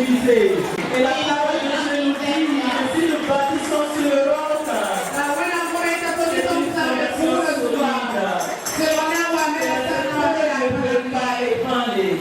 évangéliser. Et la parole de Dieu nous dit que si nous bâtissons sur le roc, c'est une fondation solide. Ne peut pas ébranler.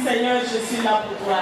Seigneur, je suis là pour toi.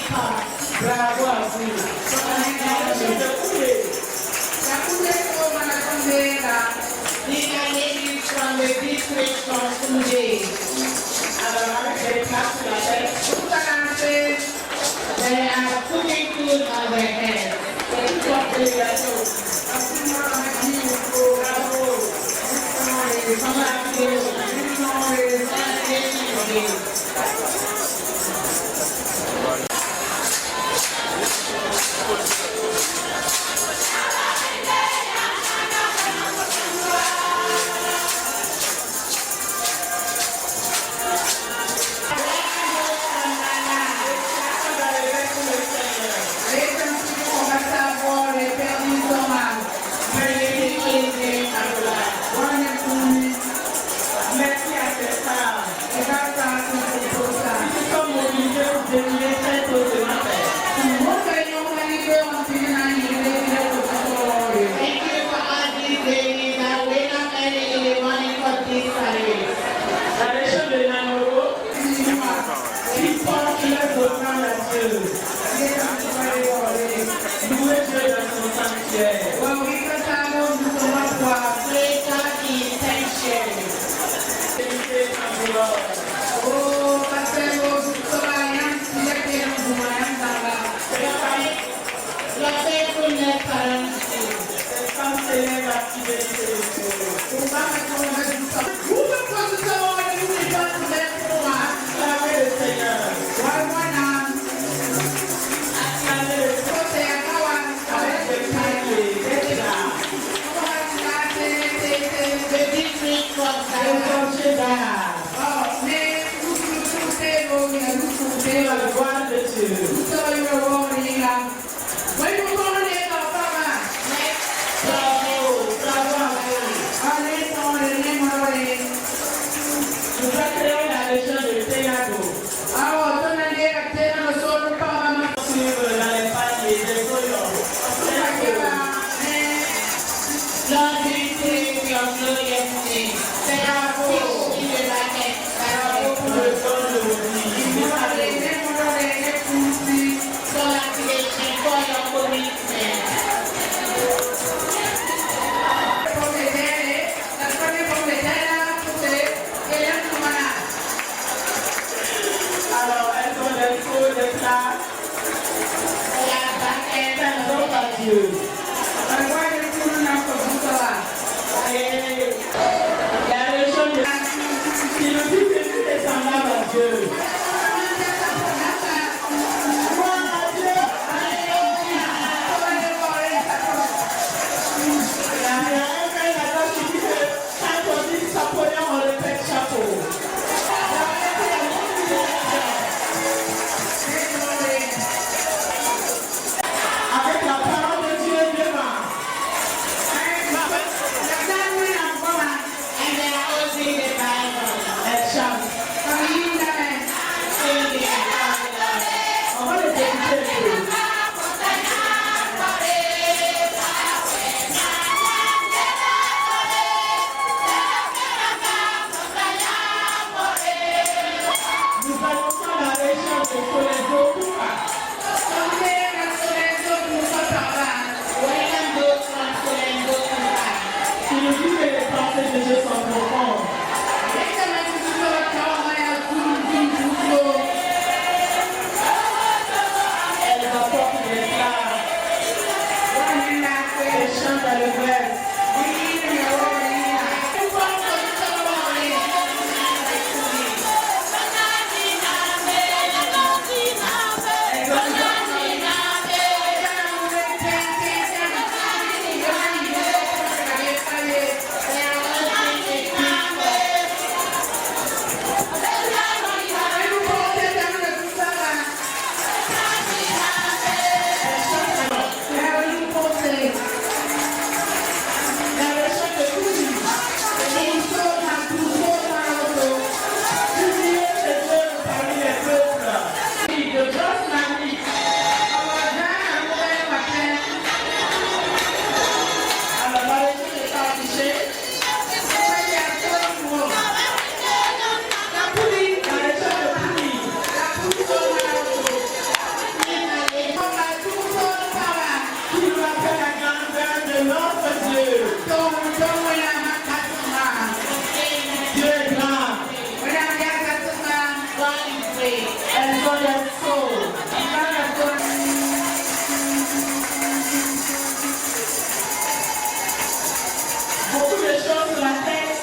Bravo à vous. These are ladies from the district from Kuje. Alors, avec les places sur la tête, they are putting food on their head. C'est une sorte de gâteau. Bravo. Avec la parole de Dieu Beaucoup de choses sur la tête.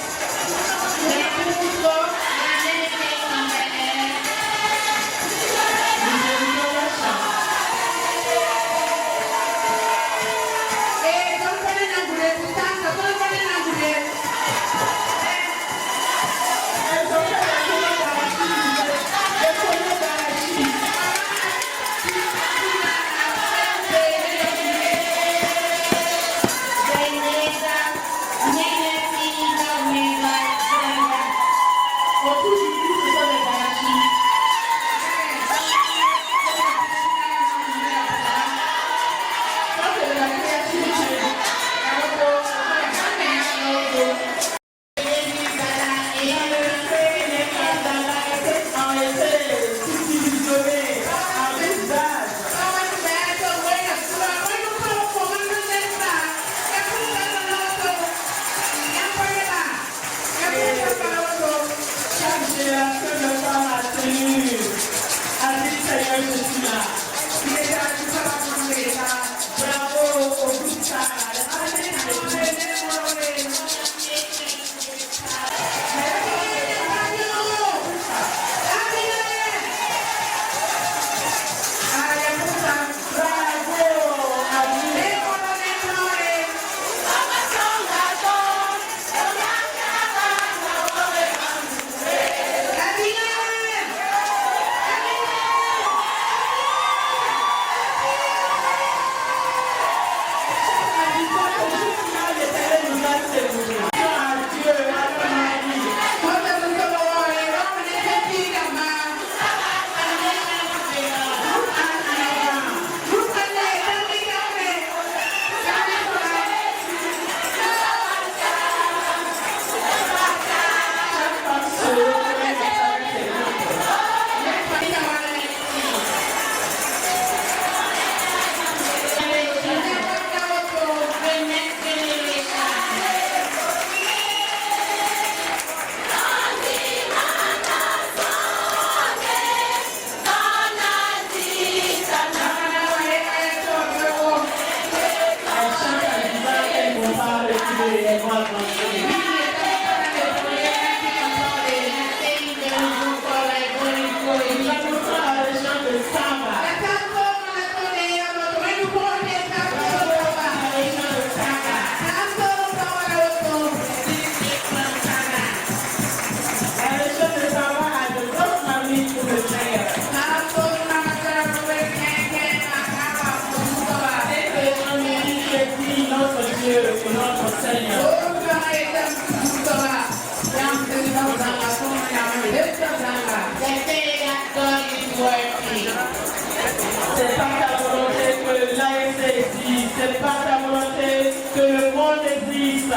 C'est pas ta volonté que l'AFC existe, c'est pas ta volonté que le monde existe.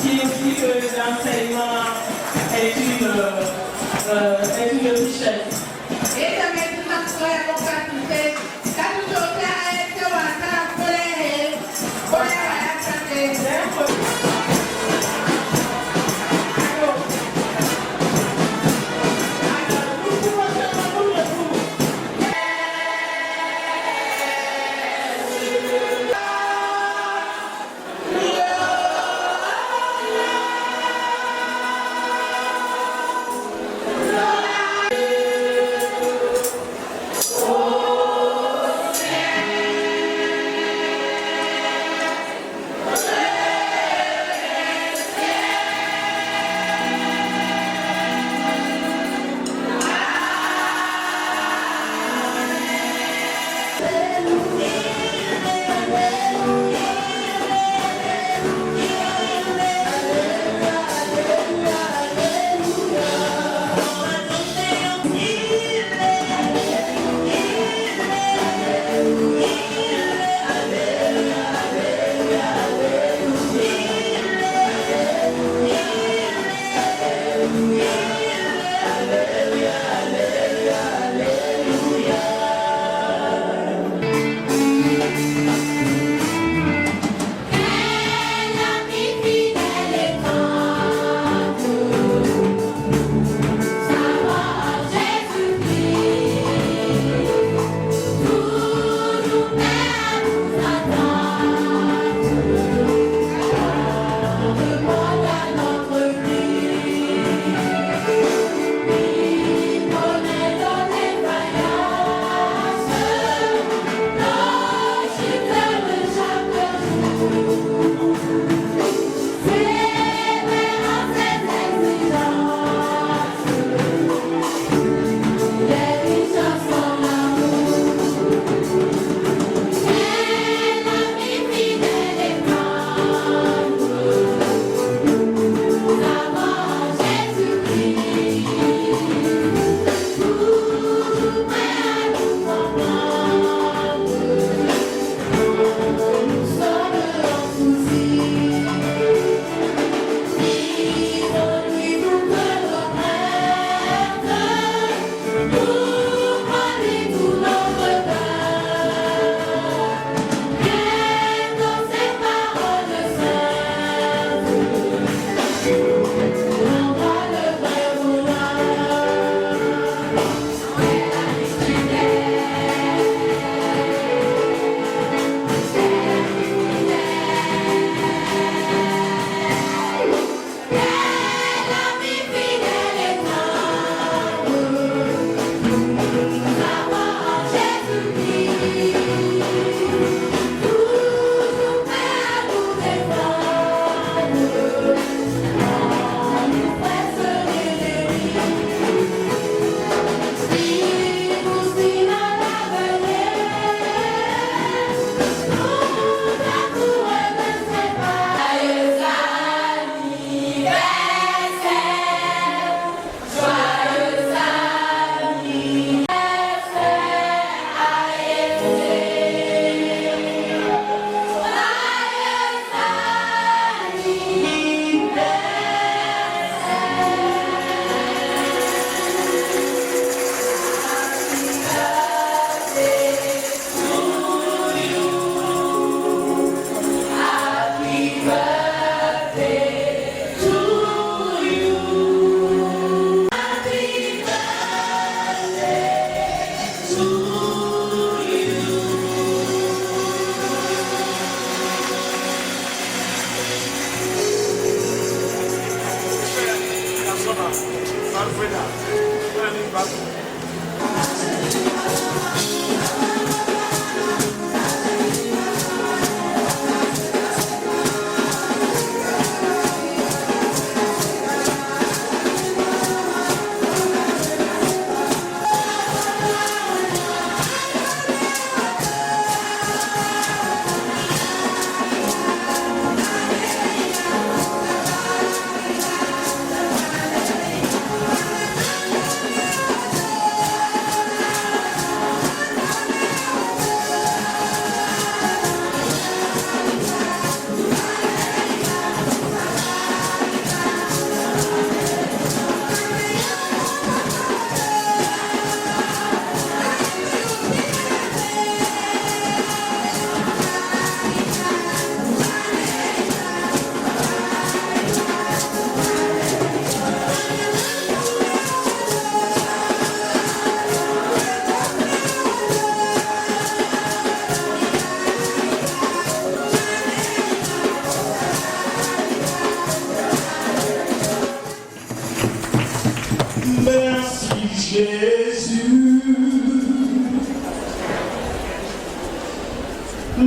Qui dit que l'enseignement est une richesse. Lola!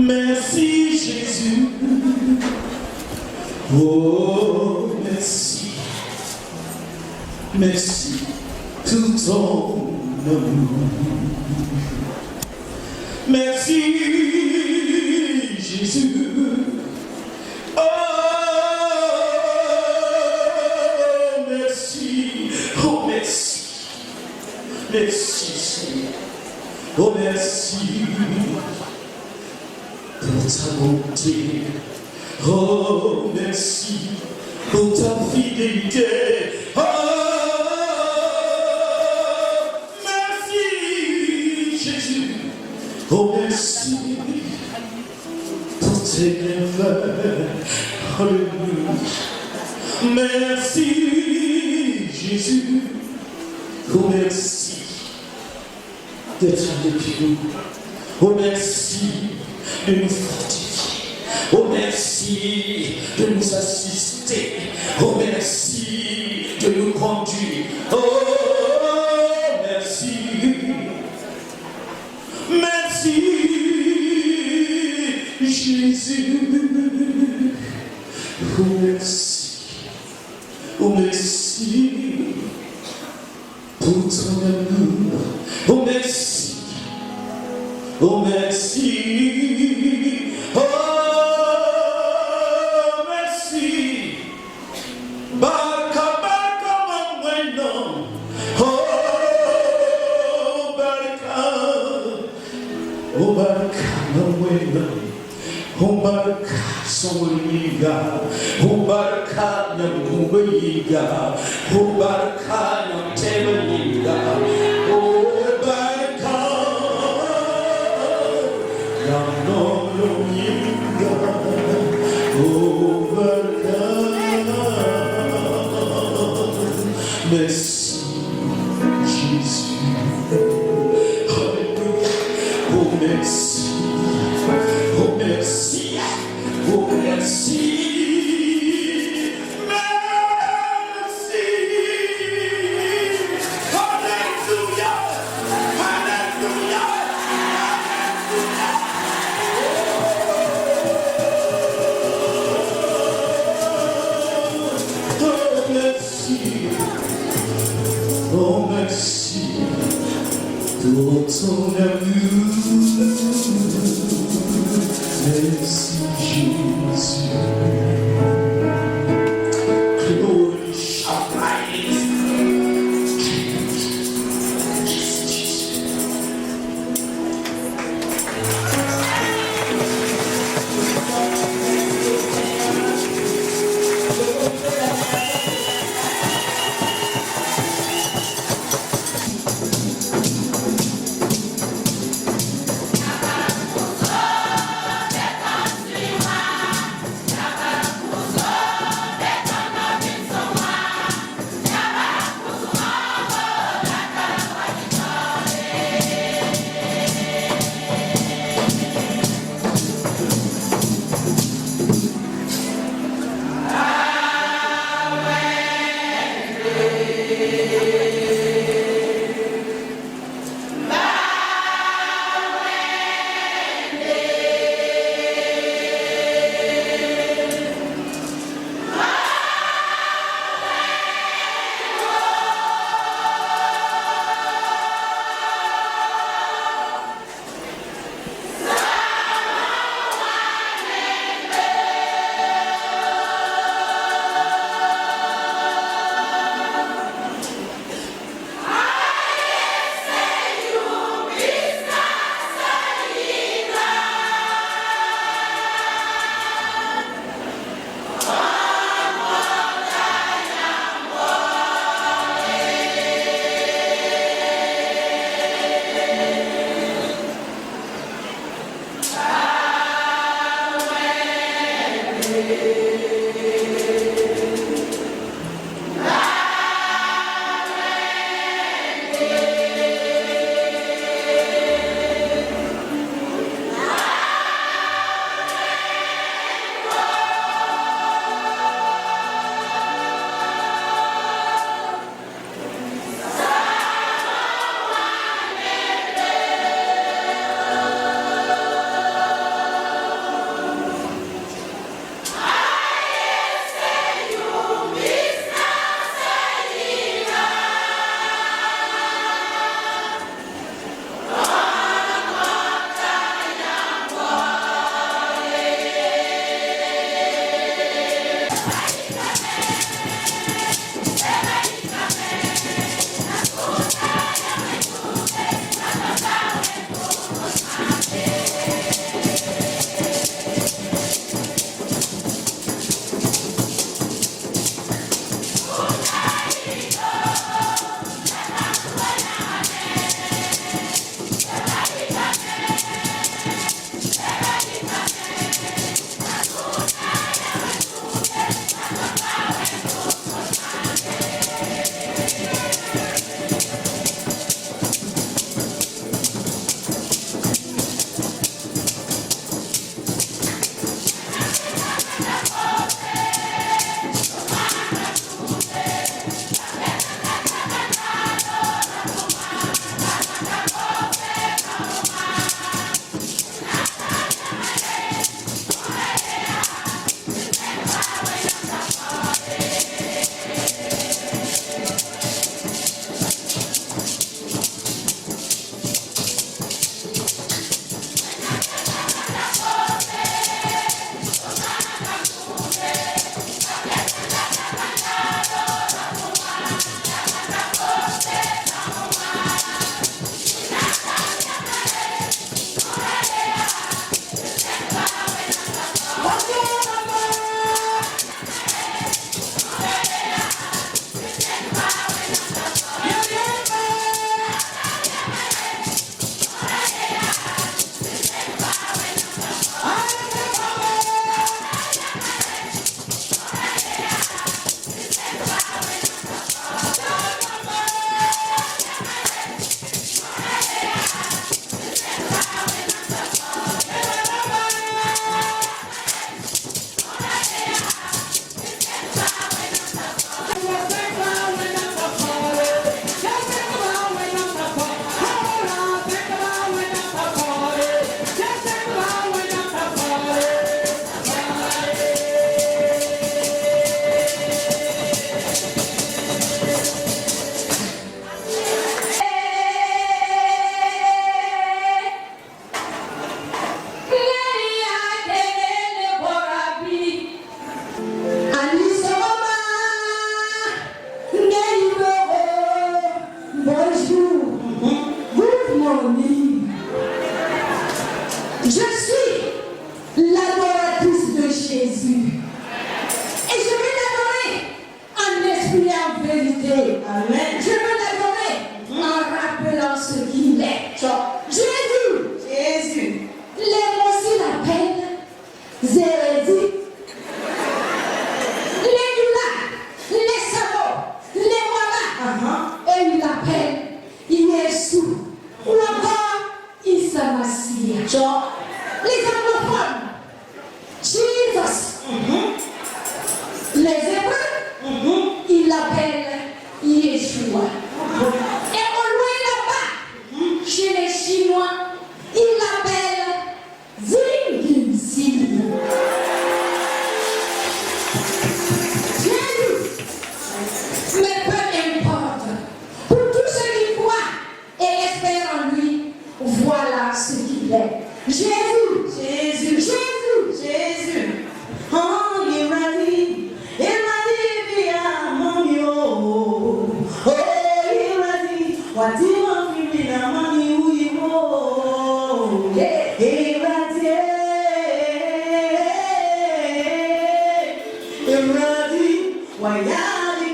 Merci Jésus, oh merci, merci tout ton amour. Merci Jésus, oh merci, oh merci, merci Seigneur, oh merci. Pour ta bonté, oh merci, pour ta fidélité, oh merci Jésus, oh merci, pour tes bienfaits, alléluia, merci Jésus, oh merci d'être avec nous, oh merci de nous fortifier, oh merci de nous assister, oh merci de nous conduire, oh merci, merci Jésus, oh merci pour ton amour, oh merci. Oh merci, oh merci, baka baka mamweno, oh baka mamweno, oh baka somuriga, oh baka namuwiga, oh baka namtemiga, oh merci Jésus, alléluia, oh merci, oh merci, oh merci, merci, alléluia, alléluia. Oh merci pour ton amour, merci Jésus. Glory shall rise.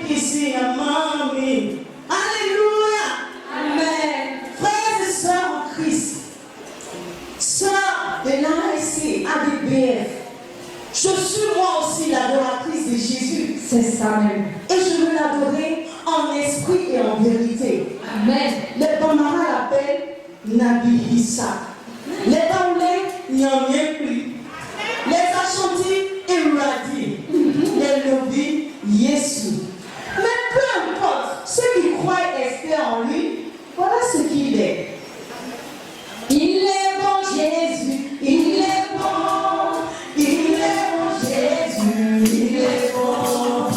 ici, mamie. Alléluia. Amen. Frères et sœurs en Christ, sœurs de l'ASC, ADBF, je suis moi aussi l'adoratrice de Jésus. C'est ça même. Et je veux l'adorer en esprit et en vérité. Amen. Les Bambara l'appellent Nabi Issa. Les Baoulés n'y en a plus. Les Achantis Iradi. Les Lobis Yesu. Mais peu importe, ceux qui croient et espèrent en lui, voilà ce qu'il est. Il est bon Jésus, il est bon. Il est bon Jésus, il est bon.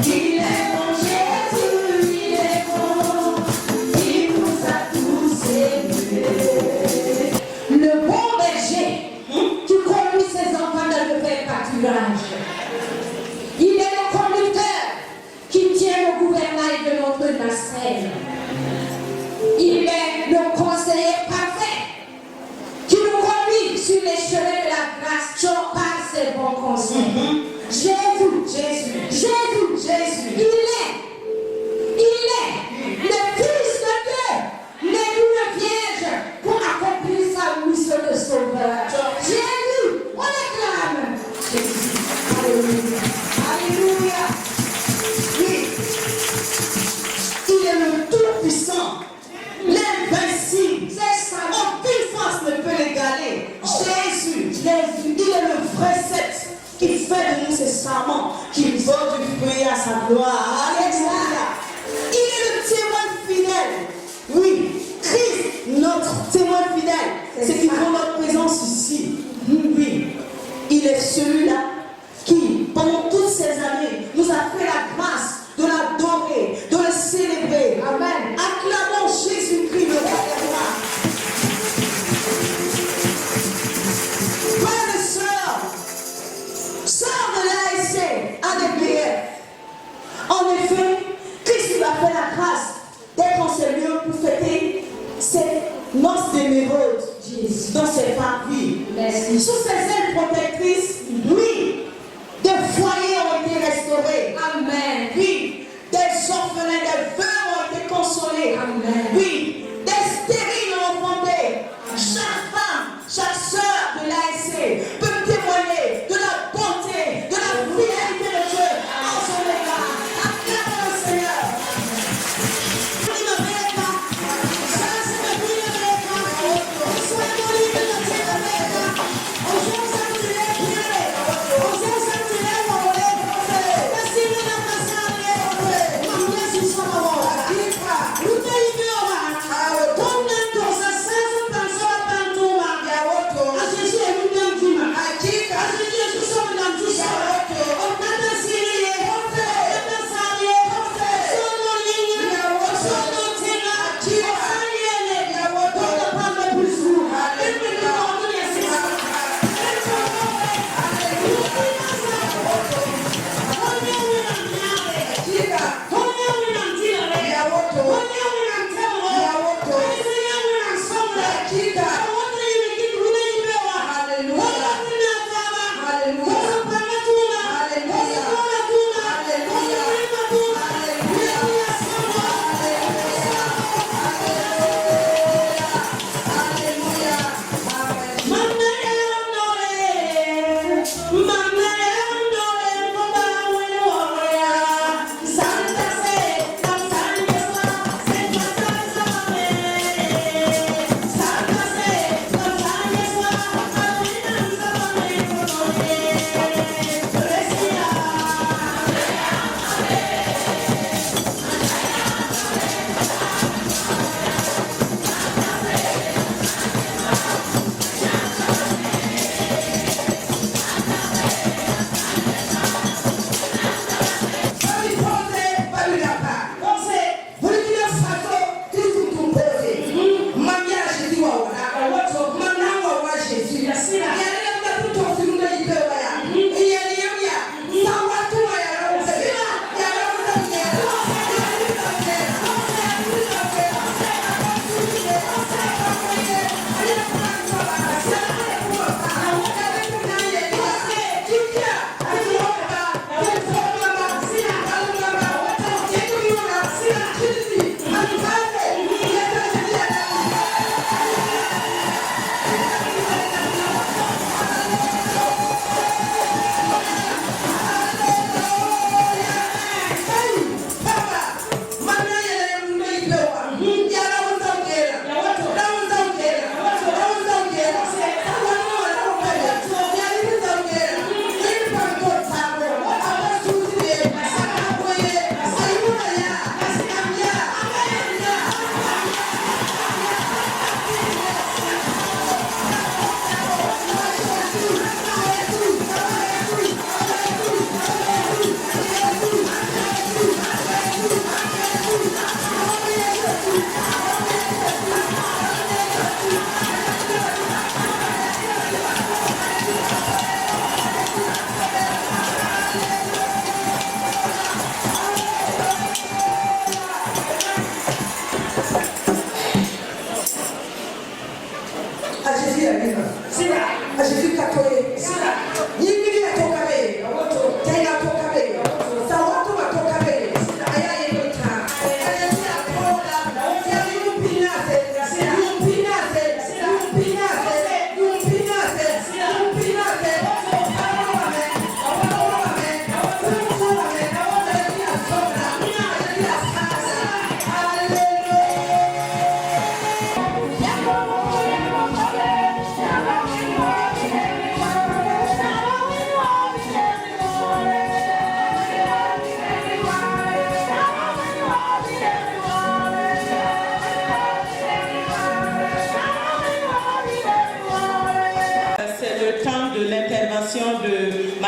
Il est bon Jésus, il est bon. Il nous a tous aimés. Le bon berger qui conduit ses enfants dans le vrai pâturage. Il est le conducteur qui tient le gouvernail de notre nacelle. Il est le conseiller parfait qui nous conduit sur les chemins de la grâce par ses bons conseils. Jésus, il est le Fils de Dieu, né d'une vierge pour accomplir sa mission de sauveur. Jésus, on l'acclame. Jésus, alléluia. Alléluia. Oui. Il est le tout-puissant, l'invincible. C'est ça. Aucune force ne peut l'égaler. Jésus, il est le vrai sept qui fait de nous ses serments, qui porte du fruit à sa gloire. Alléluia. Il est le témoin fidèle. Oui, Christ, notre témoin fidèle, c'est qui prend notre présence ici. Oui, il est celui-là qui, pendant toutes ces années, nous a fait la grâce de l'adorer, de le célébrer. Amen. Acclamons Jésus-Christ, le roi des rois. Frères et sœurs de l'ASC, ADBF, en effet, Christ nous a fait la grâce d'être en ces lieux pour fêter cette noce d'émeraude dans ses parvis. Merci. Sous ses ailes protectrices, oui, des foyers ont été restaurés. Amen. Oui, des orphelins, des veuves ont été consolés. Amen. Oui, des stériles ont enfanté. Chaque femme, chaque sœur de l'ASC peut témoigner de la bonté, de la fidélité de Dieu en son égard. Acclamons le Seigneur. Merci.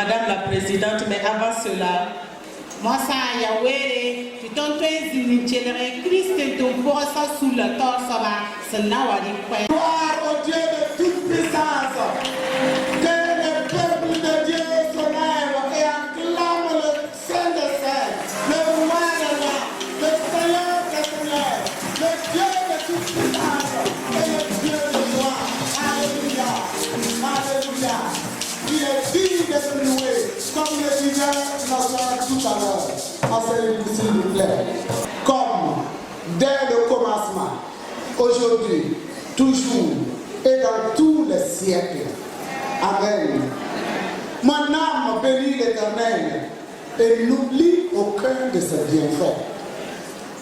Madame la Présidente, mais avant cela, moi ça Yahweh, tu t'en fais une Christ et ton bossa sous le torse, c'est nawari. Gloire au Dieu de toute puissance, que le peuple de Dieu se lève et acclame le Saint des Saints, le roi des rois, le Seigneur des seigneurs, le Dieu de toute puissance et le Dieu de gloire. Alléluia, alléluia. Il est digne de se louer, comme le disait notre tout à l'heure. Enseignez-vous s'il vous plaît. Comme dès le commencement, aujourd'hui, toujours et dans tous les siècles. Amen. Mon âme bénit l'Éternel et n'oublie aucun de ses bienfaits.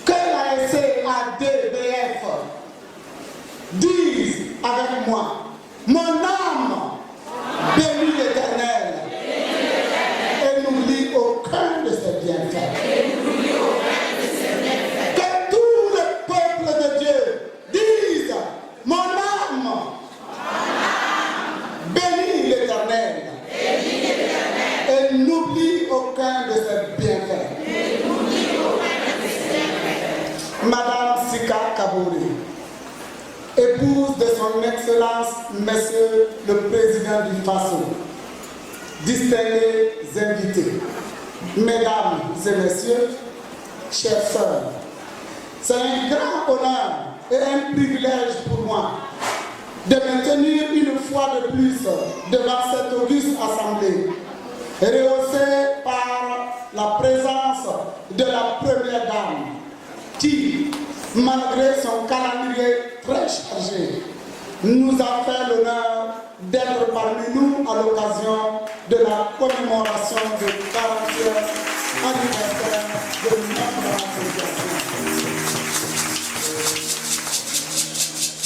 Que la SADBF dise avec moi, mon âme bénit l'Éternel et n'oublie aucun de ses bienfaits. Que tout le peuple de Dieu dise, mon âme bénit l'Éternel et n'oublie aucun de ses bienfaits. Madame Sika Kabouri, épouse de son Excellence, Monsieur le Président du Faso, distingués invités, Mesdames et Messieurs, chers sœurs, c'est un grand honneur et un privilège pour moi de me tenir une fois de plus devant cette auguste assemblée, rehaussée par la présence de la première dame, qui, malgré son calendrier très chargé, nous a fait l'honneur d'être parmi nous à l'occasion de la commémoration du 40e anniversaire de notre association.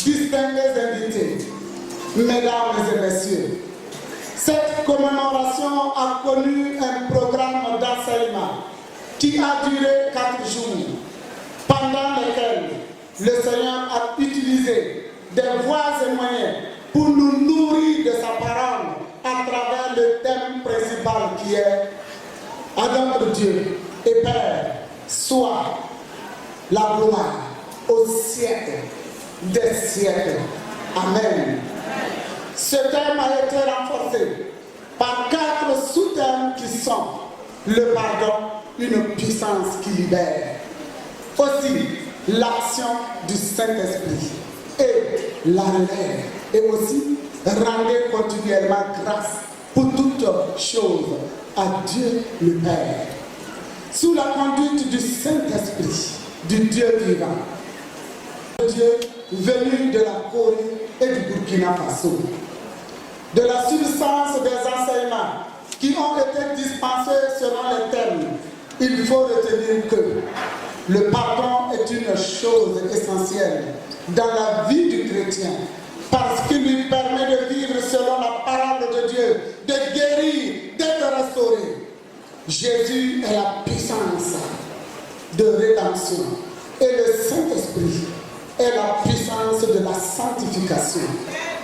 Distingués invités, mesdames et messieurs, cette commémoration a connu un programme d'enseignement qui a duré 4 jours, pendant lesquels le Seigneur a utilisé des voies et moyens pour nous nourrir de sa parole à travers le thème principal qui est à notre Dieu et Père, soit la gloire au siècle des siècles. Amen. Ce thème a été renforcé par 4 sous-thèmes qui sont le pardon, une puissance qui libère. Aussi, l'action du Saint-Esprit et la relève. Et aussi, rendez continuellement grâce pour toutes choses à Dieu le Père. Sous la conduite du Saint-Esprit, du Dieu vivant, Dieu venu de la Corée et du Burkina Faso, de la substance des enseignements qui ont été dispensés selon les thèmes, il faut retenir que le pardon est une chose essentielle dans la vie du chrétien parce qu'il lui permet de vivre selon la parole de Dieu, de guérir, d'être restauré. Jésus est la puissance de rédemption et le Saint-Esprit est la puissance de la sanctification.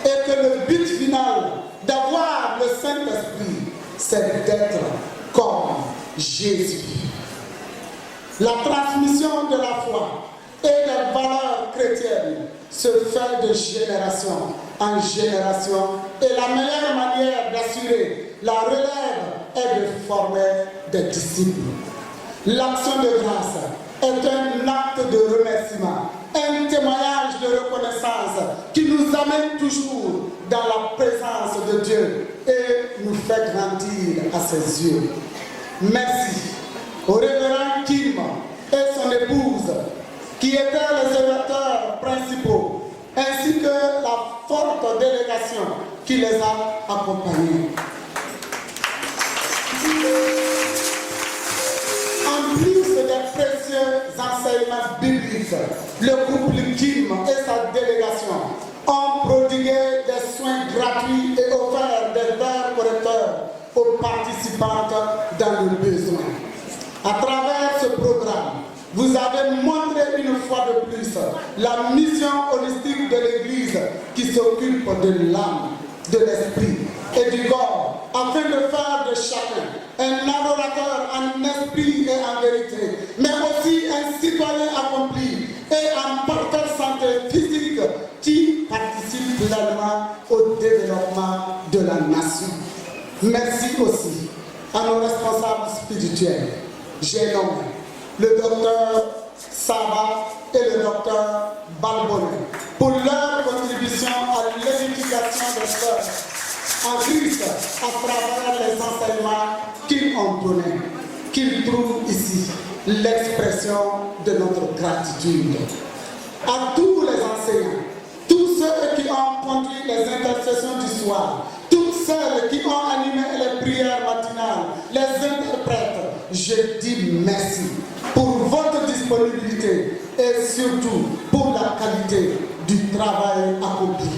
Et que le but final d'avoir le Saint-Esprit, c'est d'être comme Jésus. La transmission de la foi et des valeurs chrétiennes se fait de génération en génération et la meilleure manière d'assurer la relève est de former des disciples. L'action de grâce est un acte de remerciement, un témoignage de reconnaissance qui nous amène toujours dans la présence de Dieu et nous fait grandir à ses yeux. Merci au révérend Kim et son épouse qui étaient les serviteurs principaux ainsi que la forte délégation qui les a accompagnés. En plus des précieux enseignements bibliques, le couple Kim et sa délégation ont prodigué des soins gratuits et offert des verres correcteurs aux participantes dans le besoin. À travers ce programme, vous avez montré une fois de plus la mission holistique de l'Église qui s'occupe de l'âme, de l'esprit et du corps afin de faire de chacun un adorateur en esprit et en vérité, mais aussi un citoyen accompli et en parfaite santé physique qui participe pleinement au développement de la nation. Merci aussi à nos responsables spirituels. J'ai nommé le docteur Saba et le docteur Balbonnet pour leur contribution à l'édification des sœurs en Christ à travers les enseignements qu'ils ont donnés, qu'ils trouvent ici l'expression de notre gratitude. À tous les enseignants, tous ceux qui ont conduit les intercessions du soir, toutes celles qui ont animé les prières matinales, les interprètes, je dis merci pour votre disponibilité et surtout pour la qualité du travail accompli.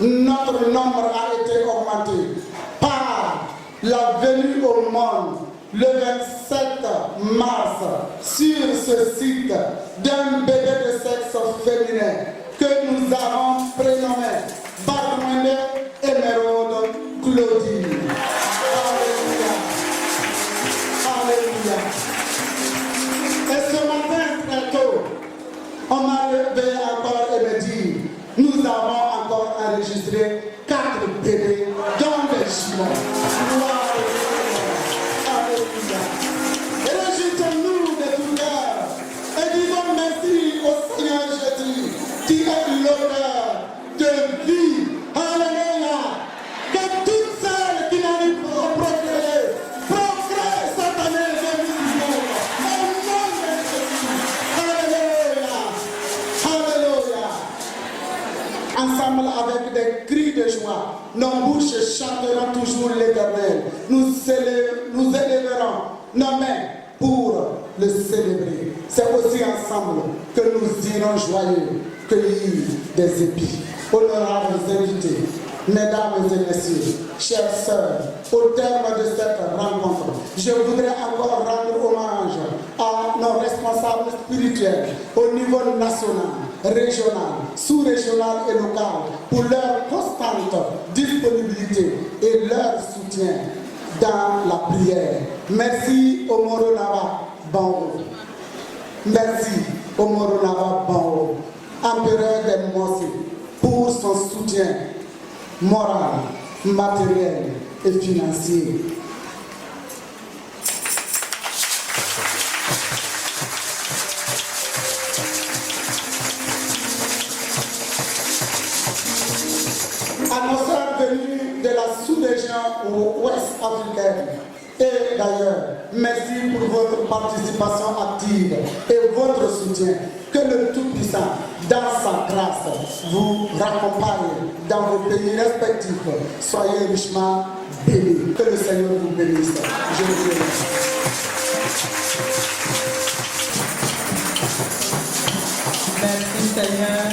Notre nombre a été augmenté par la venue au monde le 27 mars sur ce site d'un bébé de sexe féminin que nous avons prénommé Barmene Emeraude Claudine. Alléluia. Alléluia. Et ce matin très tôt, on m'a réveillé encore et me dit, nous avons encore enregistré 4 bébés dans les jumeaux. Alléluia. Et réjouissons-nous de tout cœur et disons merci au Seigneur Jésus qui est l'auteur de vie. Alléluia. Que toutes celles qui n'arrivent pas à procréer cette année 2019. Au nom de Jésus. Alléluia. Alléluia. Ensemble avec des cris de joie, nos bouches chanteront toujours l'Éternel. Nous élèverons nos mains pour le célébrer. C'est aussi ensemble que nous irons joyeux cueillir des épis. Honorables invités, mesdames et messieurs, chères sœurs, au terme de cette rencontre, je voudrais encore rendre hommage à nos responsables spirituels au niveau national, régional, sous-régional et local pour leur constante disponibilité et leur soutien dans la prière. Merci au Moronava Bango. Merci au Moronava Bango, empereur des Mossi, pour son soutien moral, matériel et financier. À nos sœurs venues de la sous-région ouest africaine et d'ailleurs, merci pour votre participation active et votre soutien. Que le Tout-Puissant, dans sa grâce, vous raccompagne dans vos pays respectifs. Soyez richement bénis. Que le Seigneur vous bénisse. Je vous remercie. Merci Seigneur.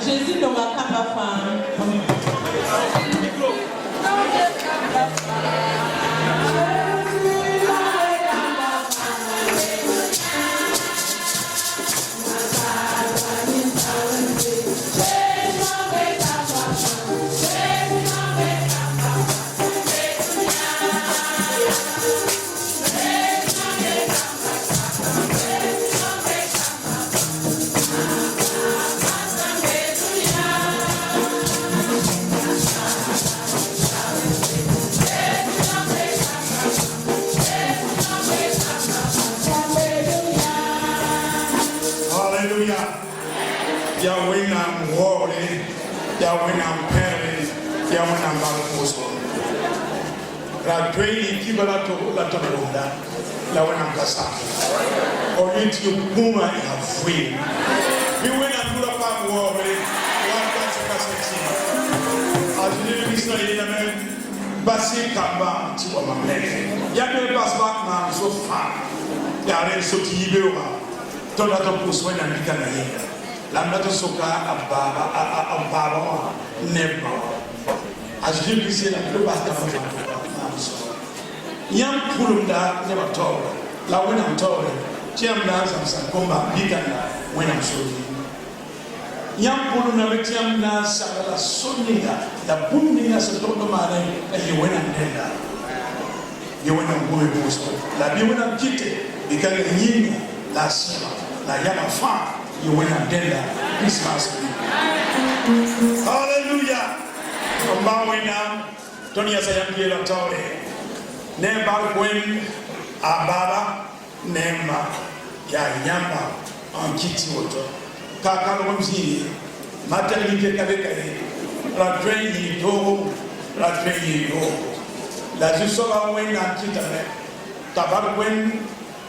Jésus ne m'a pas faim. Yahweh nam wore, Yahweh nam pere, Yahweh nam balkoso. La dwelling kibala to la tonda, Yahweh nam kasa. Or you to Puma in a free. We went and put up our wore, one that's a cassette. As you listen to the Basi Kamba, Chiwamane. Yabe Basbak now so far. Yare so Tibewa. Tola to Puswen and Mikana. L'ambato soka ababa nebo. As you can see, la plupart of them yam pulunda never told. la when I'm told tiam na sa komba bigana when I'm showing yam pulu na tiam na sa la sonia da bundinga sa todo mare e when I'm there you when I'm going post la bi when I'm kite because yinga la sima la yama fa you when I'm there Christmas hallelujah komba wena Tonia sayang dia tahu Nemba kwen ababa nemba ya nyamba en kiti woto kakalo mzini maternité kabeka la train do la jisoba wena kitane tabar kwen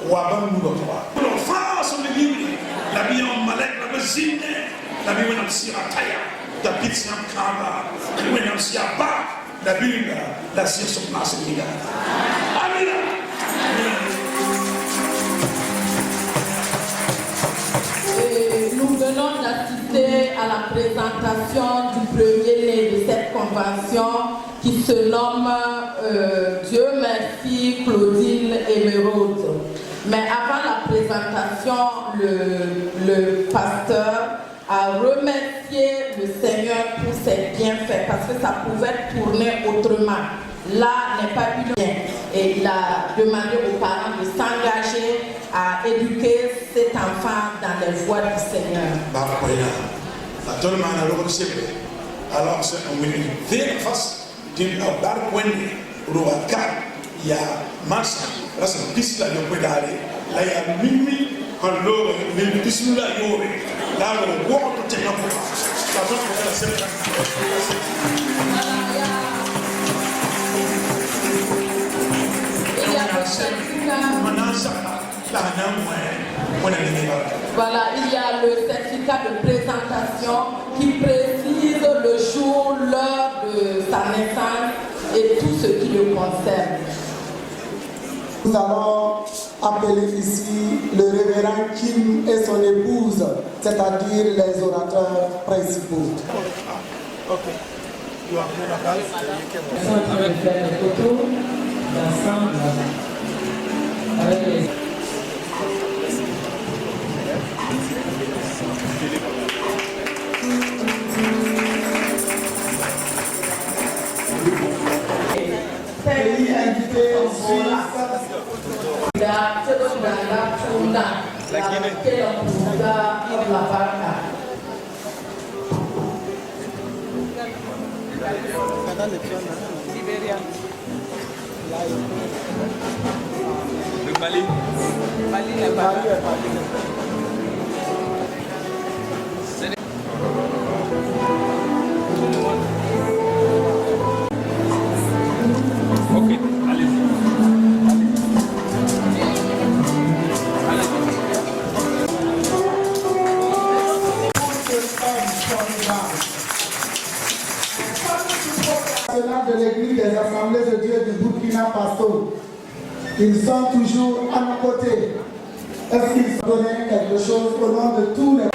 wabam nulotoa no fa so de bible la bi on malek la bezine la bi wena msirataya ta pizza kaba wena msiaba la Bible, la science sur place, les gars. Amen. Et nous venons d'assister à la présentation du premier-né de cette convention qui se nomme Dieu merci Claudine Émeraude. Mais avant la présentation, le pasteur a remercié le Seigneur pour ses bienfaits parce que ça pouvait tourner autrement. Là n'est pas eu bien. Et il a demandé aux parents de s'engager à éduquer cet enfant dans les voies du Seigneur. Alors, on va dire face d'une barque il y a massa, là c'est une piste là de pédale, là il y a minuit, quand l'eau, une piste là il y a là le roi peut tenir pour ça. Ça va faire la scène. Il y a le certificat. Voilà, il y a le certificat de présentation qui précise le jour, l'heure de sa naissance et tout ce qui le concerne. Nous allons appeler ici le révérend Kim et son épouse, c'est-à-dire les orateurs principaux. Ok. Nous sommes en train de faire des photos d'ensemble avec les... Pays invité aussi. De l'église des assemblées de Dieu du Burkina Faso. Ils sont toujours à nos côtés. Est-ce qu'ils ont donné quelque chose au nom de tous les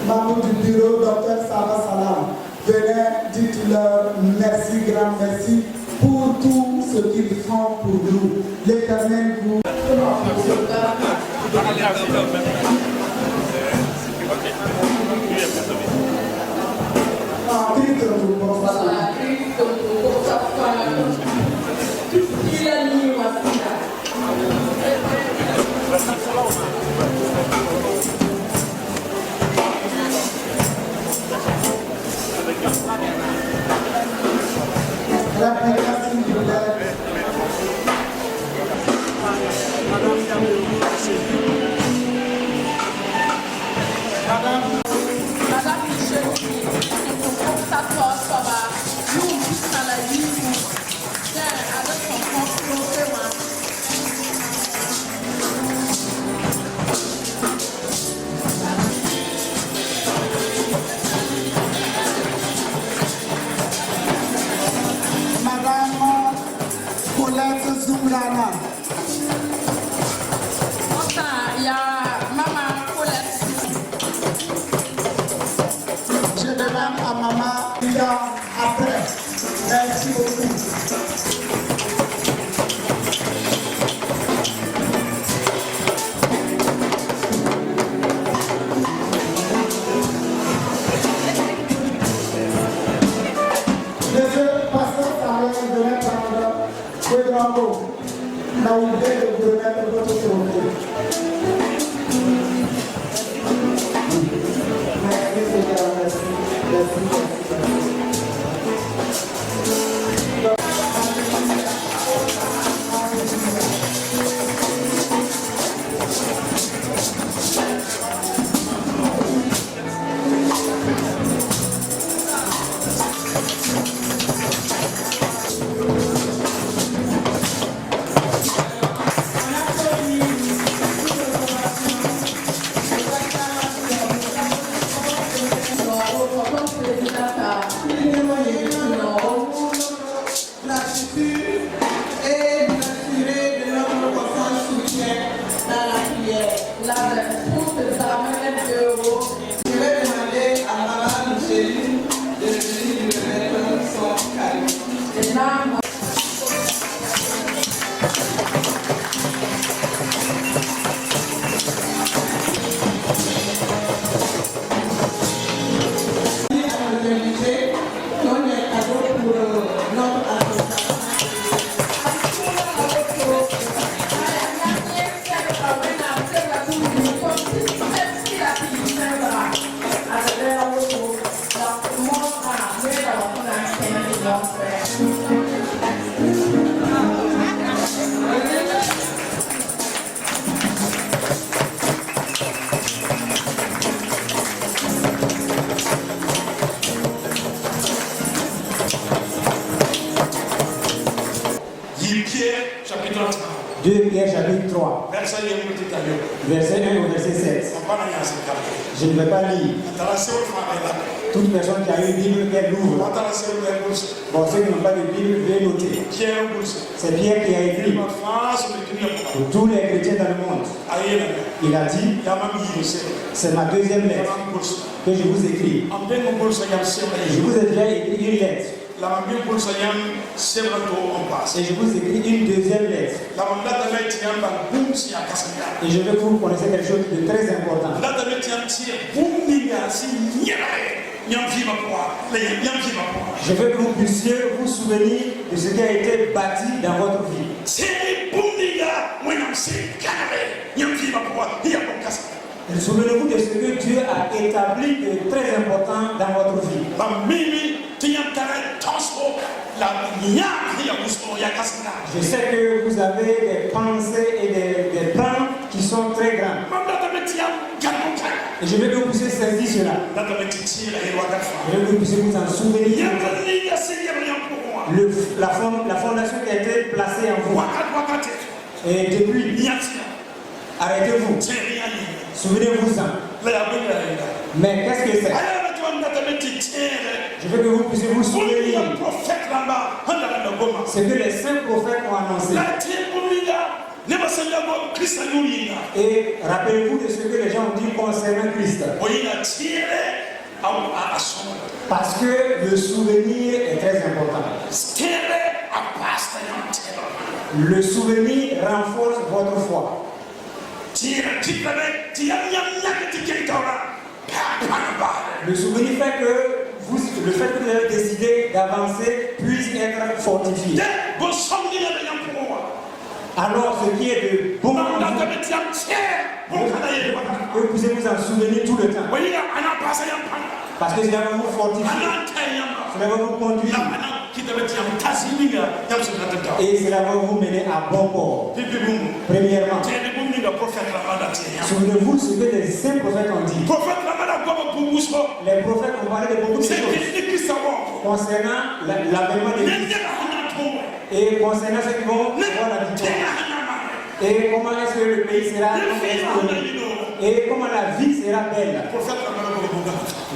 membres du bureau, Dr Saba Salam? Venez, dites-leur merci, grand merci pour tout ce qu'ils font pour nous. L'Éternel vous. Je demande à maman après. Merci beaucoup. Chapitre 2 Pierre chapitre 3, verset 1 au verset 7. Je ne vais pas lire. Toute personne qui a une Bible, qu'elle l'ouvre. Bon, ceux qui n'ont pas de Bible, veuillez noter. C'est Pierre qui a écrit pour tous les chrétiens dans le monde. Il a dit, c'est ma deuxième lettre que je vous écris. Je vous ai déjà écrit une lettre. Et je vous écris une deuxième lettre. Et je veux que vous connaissiez quelque chose de très important. Je veux que vous puissiez vous souvenir de ce qui a été bâti dans votre vie. Et souvenez-vous de ce que Dieu a établi de très important dans votre vie. Je sais que vous avez des pensées et des plans qui sont très grands. Et je veux que vous puissiez saisir cela. Je veux que vous puissiez vous en souvenir. La fondation qui a été placée en vous. Et depuis, arrêtez-vous. Souvenez-vous-en. Mais qu'est-ce que c'est? Je veux que vous puissiez vous souvenir ce que les saints prophètes ont annoncé. Et rappelez-vous de ce que les gens ont dit concernant Christ. Parce que le souvenir est très important. Le souvenir renforce votre foi. Le souvenir fait que le fait que vous avez décidé d'avancer puisse être fortifié. Alors ce qui est de bon, vous puissiez vous en souvenir tout le temps. Parce que cela va vous fortifier. Cela va vous conduire. Et cela va vous mener à bon port. Premièrement, souvenez-vous ce que les saints prophètes ont dit. Les prophètes ont parlé de beaucoup de choses concernant l'avènement de Christ et concernant ceux qui vont avoir la victoire. Et comment est-ce que le pays sera et comment la vie sera belle.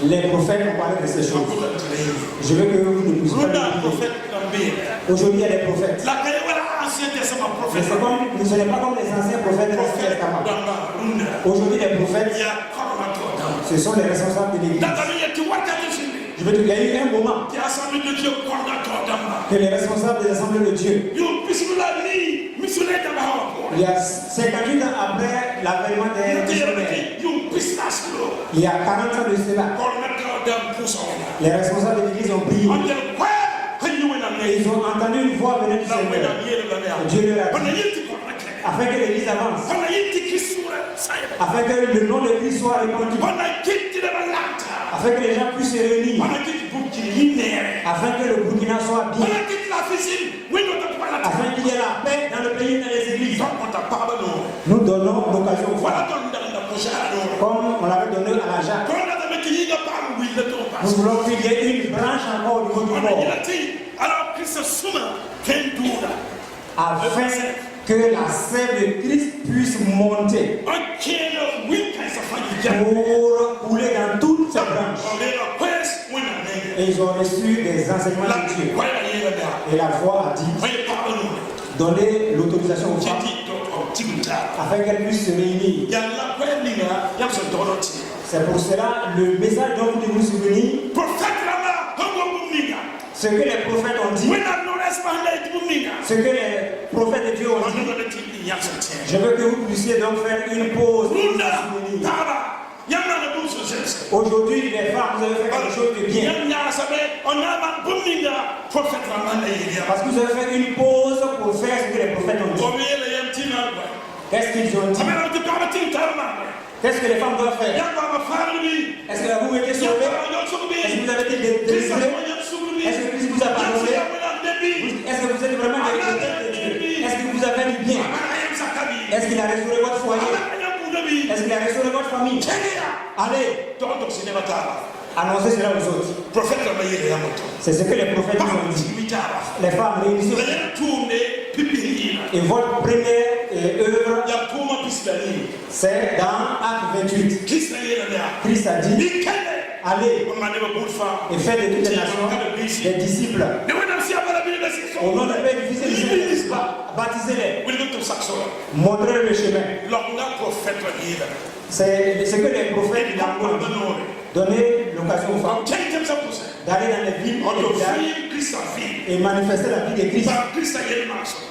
Les prophètes ont parlé de ces choses. Je veux que vous ne puissiez pas. Aujourd'hui, il y a des prophètes. Mais ce n'est pas comme les anciens prophètes de l'Ancien Testament. Aujourd'hui, les prophètes, ce sont les responsables de l'Église. Je veux dire qu'il y a eu un moment que les responsables des assemblées de Dieu, il y a 58 ans après l'avènement des missionnaires, il y a 40 ans de cela, les responsables de l'Église ont prié. Et ils ont entendu une voix venir du Seigneur. Dieu leur a dit, afin que l'Église avance, afin que le nom de Christ soit répandu, afin que les gens puissent se réunir, afin que le Burkina soit bien, afin qu'il y ait la paix dans le pays et dans les églises. Nous donnons l'occasion aux femmes, comme on l'avait donné à la Jacques. Nous voulons qu'il y ait une branche encore au niveau du corps, afin que la sève de Christ puisse monter pour couler dans toutes ces branches. Et ils ont reçu des enseignements de Dieu. Et la foi a dit, donnez l'autorisation aux femmes afin qu'elles puissent se réunir. C'est pour cela le message dont vous devez vous souvenir, ce que les prophètes ont dit, ce que les prophètes de Dieu ont dit. Je veux que vous puissiez donc faire une pause pour vous souvenir. Aujourd'hui, les femmes, vous avez fait quelque chose de bien. Parce que vous avez fait une pause pour faire ce que les prophètes ont dit. Qu'est-ce qu'ils ont dit? Qu'est-ce que les femmes doivent faire? Est-ce que vous avez été sauvé? Est-ce que vous avez été délivré? Est-ce que Christ vous a pardonné? Est-ce que vous êtes vraiment des Dieu? Est-ce que vous avez du bien? Est-ce qu'il a restauré votre foyer? Est-ce qu'il a restauré votre famille? Allez, annoncez cela aux autres. C'est ce que les prophètes nous ont dit. Les femmes réunissent. Et votre première œuvre, c'est dans Acte 28. Christ a dit, allez et faites de toutes les nations des disciples. Au nom du Père, du Fils et du Saint-Esprit, baptisez-les. Montrez le chemin. C'est ce que les prophètes ont donné l'occasion aux femmes d'aller dans les villes et manifester la vie de Christ.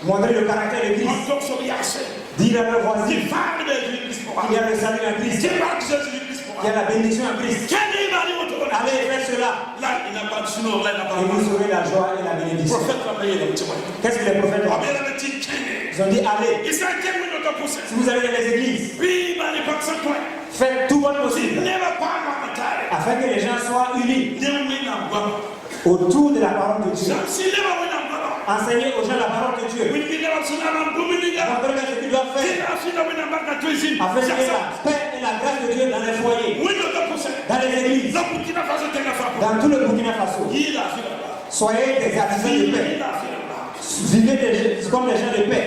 Montrer le caractère de Christ. Dire à leurs voisins qu'il y a le salut en Christ. Il y a la bénédiction en Christ. Allez faire cela. Et vous aurez la joie et la bénédiction. Qu'est-ce que les prophètes ont dit? Ils ont dit allez. Si vous allez dans les églises, faites tout votre possible afin que les gens soient unis autour de la parole de Dieu. Enseignez aux gens la parole de Dieu. Montrez ce qu'ils doivent faire afin qu'il y ait la paix et la grâce de Dieu dans les foyers, dans les églises, dans tout le Burkina Faso. Soyez des artisans de paix. Vivez comme des gens de paix.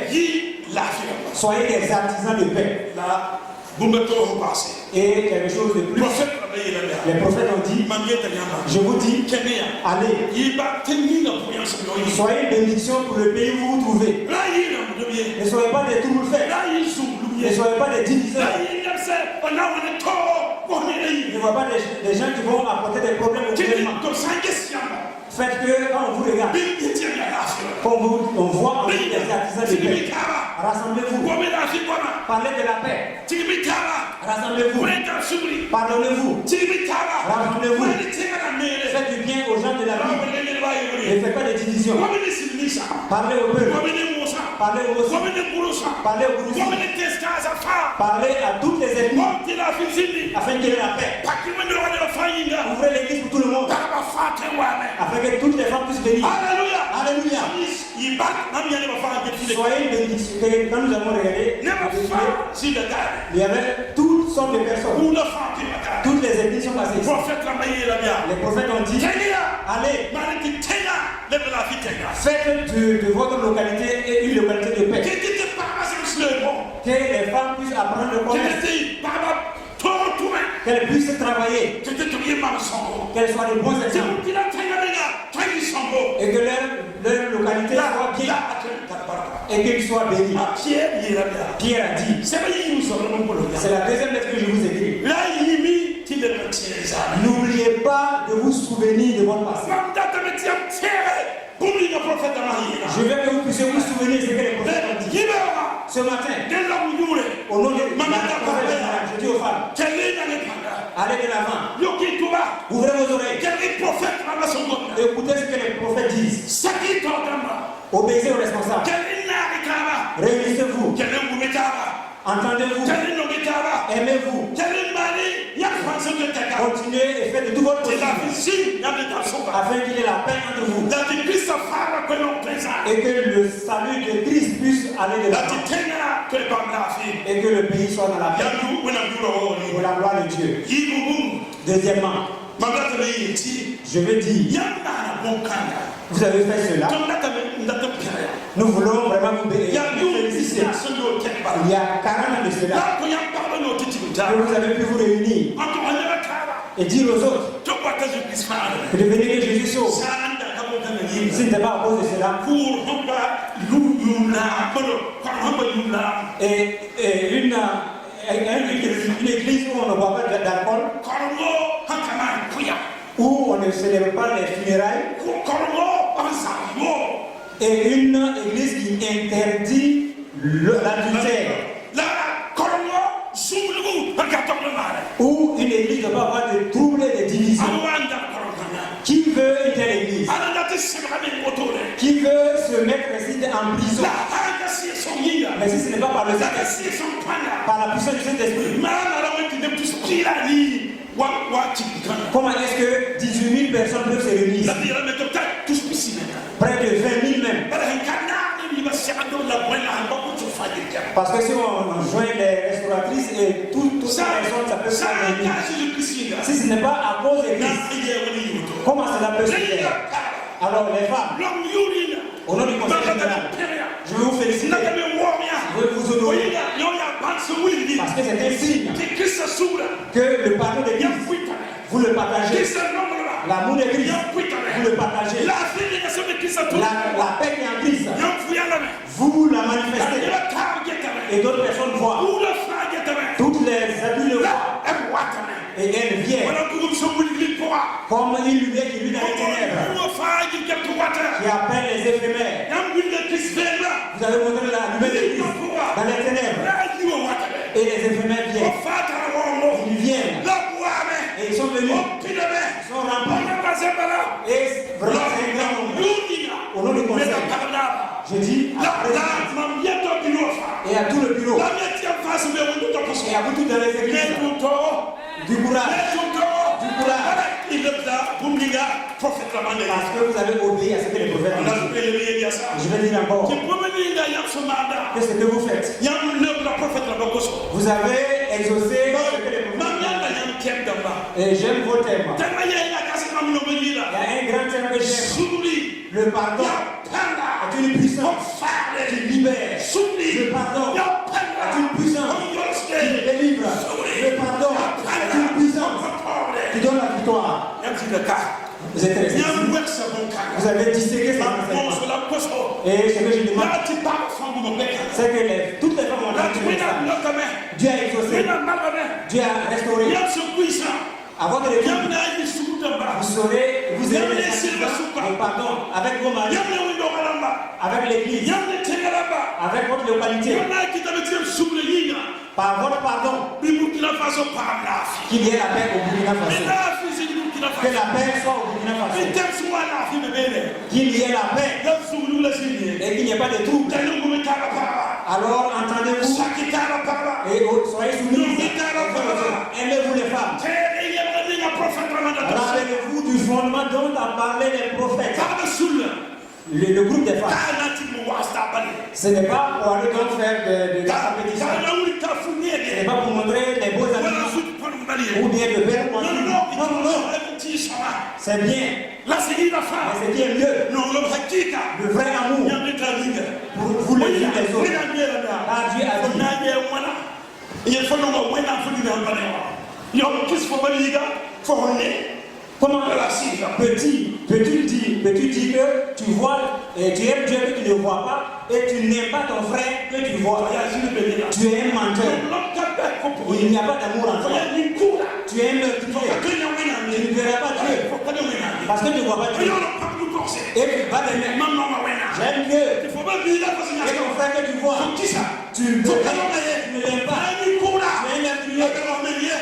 Soyez des artisans de paix. Et quelque chose de plus. Les prophètes ont dit, je vous dis, allez, soyez une bénédiction pour le pays où vous vous trouvez. Ne soyez pas des trouble-faits. Ne soyez pas des diviseurs. Ne voyez pas des gens qui vont apporter des problèmes au gouvernement. Faites que quand on vous regarde, quand on voit en vous des artisans de paix, rassemblez-vous. Parlez de la paix. Rassemblez-vous. Pardonnez-vous. Rassemblez-vous. Faites du bien aux gens de la vie. Ne faites pas de division. Parlez au peuple. Parlez aux Mosses. Parlez aux Gouroussis. Parlez à toutes les ethnies afin qu'il y ait la paix. Ouvrez l'église pour tout le monde afin que toutes les femmes puissent venir. Alléluia. Soyez une bénédiction. Quand nous avons regardé, il y avait toutes sortes de personnes. Toutes les ethnies sont passées. Les prophètes ont dit, allez, faites de votre localité une localité de paix. Que les femmes puissent apprendre le commerce. Qu'elles puissent travailler. Qu'elles soient de bons exemples. Et que leur localité soit bien. Et qu'ils soient bénis. Pierre a dit. C'est la deuxième lettre que je vous écris. N'oubliez pas de vous souvenir de votre passé. Je veux que vous puissiez vous souvenir de ce que les prophètes ont dit. Ce matin, au nom de je dis aux femmes, allez de l'avant, ouvrez vos oreilles, écoutez ce que les prophètes disent, obéissez aux responsables, réunissez-vous, entendez-vous, aimez-vous, continuez et faites de tout votre possible afin qu'il y ait la paix entre vous et que le salut de Christ puisse aller de l'avant et que le pays soit dans la paix pour la gloire de Dieu. Deuxièmement, je veux dire, vous avez fait cela. Nous voulons vraiment vous féliciter. Il y a 40 ans de cela que vous avez pu vous réunir et dire aux autres que devenez que Jésus sauve. Si ce n'était pas à cause de cela, et une église où on ne boit pas d'alcool, où on ne célèbre pas les funérailles, et une église qui interdit l'adultère, ou une église ne doit pas avoir de troubles et de divisions. Qui veut une telle église? qui veut se mettre ici en prison. Mais si ce n'est pas par le Saint-Esprit, par la puissance du Saint-Esprit, comment est-ce que 18 000 personnes peuvent se réunir ici? Près de 20 000 même. Parce que si on joint les restauratrices et toutes les personnes, ça peut se faire. Si ce n'est pas à cause de Christ, comment cela peut se faire? Alors les femmes, au nom du Conseil général, je veux vous féliciter. Je veux vous honorer. Parce que c'est un signe que le pardon de Christ, vous le partagez. L'amour de Christ, vous le partagez. La paix qui est en Christ, vous la manifestez. Et d'autres personnes voient. Toutes les abus le voient. Et elles viennent. Comme une lumière qui luit dans les ténèbres. Qui appelle les éphémères. Vous avez montré la lumière de Christ dans les ténèbres. Et les éphémères viennent. Ils viennent. Et ils sont venus. Ils sont remplis. Et vraiment c'est un grand nombre. Au nom du conseil, je dis et à tout le bureau. Et à vous tous dans les églises. Du courage. Du courage. Parce que vous avez obéi à ce que les prophètes ont dit. Je vais dire encore. Qu'est-ce que vous faites? Vous avez exaucé ce que les prophètes ont dit. Et j'aime vos thèmes. Il y a un grand thème que j'aime. Le pardon est une puissance qui libère. Le pardon est une puissance qui délivre. Le pardon est une puissance qui donne la victoire. Vous êtes restés. Vous avez disséqué ces enseignements. Et ce que je demande, c'est que toutes les femmes ont entendu le message. Dieu a exaucé. Dieu a restauré. À votre équipe, vous saurez, vous aimez le pardon avec vos maris, avec l'église, avec votre localité. Par votre pardon, qu'il y ait la paix au Burkina Faso. Que la paix soit au Burkina Faso. Qu'il y ait la paix et qu'il n'y ait pas de troubles. Alors entendez-vous et soyez soumis. Aimez-vous les femmes. Rappelez-vous du fondement dont a parlé les prophètes. Le groupe des femmes. Ce n'est pas pour aller donc faire de la compétition. Ce n'est pas pour montrer les beaux amis ou bien de belles conduites. Non. C'est bien. Mais c'est bien mieux. Le vrai amour. Pour vous les uns les autres. Car Dieu a dit. Comment peux-tu dire que tu vois et tu aimes Dieu que tu ne vois pas et tu n'aimes pas ton frère que tu vois? Tu es un menteur. Il n'y a pas d'amour en toi. Tu es un meurtrier. Tu ne verras pas Dieu parce que tu ne vois pas Dieu. Et tu vas t'aimer. J'aime Dieu. Et ton frère que tu vois, tu ne l'aimes pas. Tu es un meurtrier.